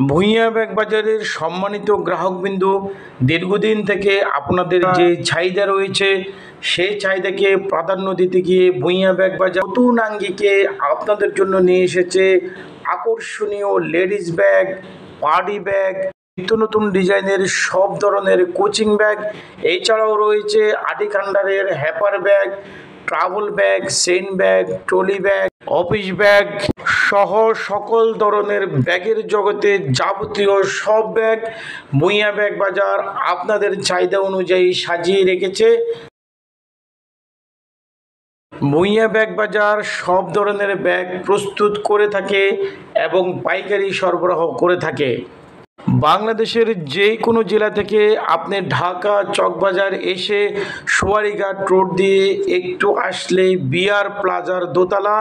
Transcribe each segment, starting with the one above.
Bhuiyan bag বাজারের সম্মানিত গ্রাহকবৃন্দ, দীর্ঘদিন থেকে আপনাদের যে চাহিদা রয়েছে সেই চাহিদাকে প্রাধান্য দিতে গিয়ে ভূঁইয়া ব্যাগ বাজার নতুন আঙ্গিকে আপনাদের জন্য নিয়ে এসেছে আকর্ষণীয় লেডিস ব্যাগ, পার্টি ব্যাগ, নিত্য নতুন ডিজাইনের সব ধরনের কোচিং ব্যাগ। এছাড়াও রয়েছে আটিকান্ডারের হ্যাপার ব্যাগ, ট্রাভেল ব্যাগ, সেন bag, trolley bag, office bag সহ সকল ধরনের ব্যাগের জগতে যাবতীয় সব ব্যাগ ভূঁইয়া ব্যাগ বাজার আপনাদের চাহিদা অনুযায়ী সাজিয়ে রেখেছে। ভূঁইয়া ব্যাগ বাজার সব ধরনের ব্যাগ প্রস্তুত করে থাকে এবং পাইকারি সরবরাহ করে থাকে। বাংলাদেশের যে কোনো জেলা থেকে আপনি ঢাকা চকবাজার এসে সোয়ারিঘাট রোড দিয়ে একটু আসলে বিআর প্লাজার দোতলা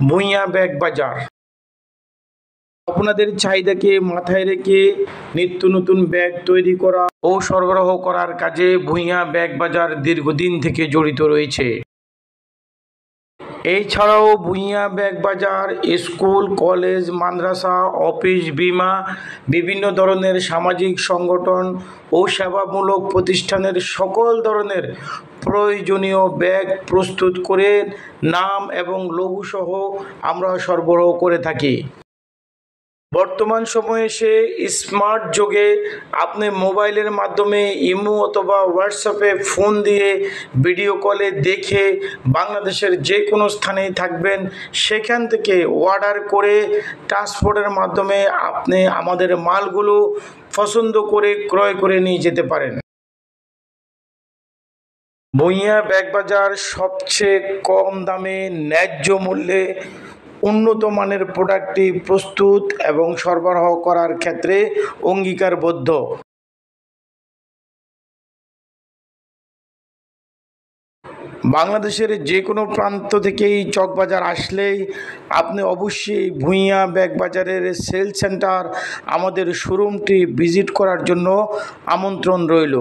ভূঁইয়া ব্যাগ বাজার। আপনাদের চাহিদাকে মাথায় রেখে নিত্য নতুন ব্যাগ তৈরি করা ও সরবরাহ করার কাজে ভূঁইয়া ব্যাগ বাজার দীর্ঘদিন থেকে জড়িত রয়েছে। এছাড়াও ভূঁইয়া ব্যাগ বাজার স্কুল, কলেজ, মাদ্রাসা, অফিস, বিমা, বিভিন্ন ধরনের সামাজিক সংগঠন ও সেবামূলক প্রতিষ্ঠানের সকল ধরনের প্রয়োজনীয় ব্যাগ প্রস্তুত করে নাম এবং লোগো সহ আমরা সরবরাহ করে থাকি। বর্তমান সময়ে এসে স্মার্ট যুগে আপনি মোবাইলের মাধ্যমে ইমো অথবা হোয়াটসঅ্যাপে ফোন দিয়ে ভিডিও কলে দেখে বাংলাদেশের যে কোনো স্থানেই থাকবেন সেখান থেকে অর্ডার করে ট্রান্সপোর্টের মাধ্যমে আপনি আমাদের মালগুলো পছন্দ করে ক্রয় করে নিয়ে যেতে পারেন। ভূঁইয়া ব্যাগ বাজার সবচেয়ে কম দামে ন্যায্য মূল্যে উন্নত মানের প্রোডাক্টটি প্রস্তুত এবং সরবরাহ করার ক্ষেত্রে অঙ্গীকারবদ্ধ। বাংলাদেশের যে কোনো প্রান্ত থেকেই চকবাজার আসলেই আপনি অবশ্যই ভূঁইয়া ব্যাগ বাজারের সেল সেন্টার আমাদের শোরুমটি ভিজিট করার জন্য আমন্ত্রণ রইল।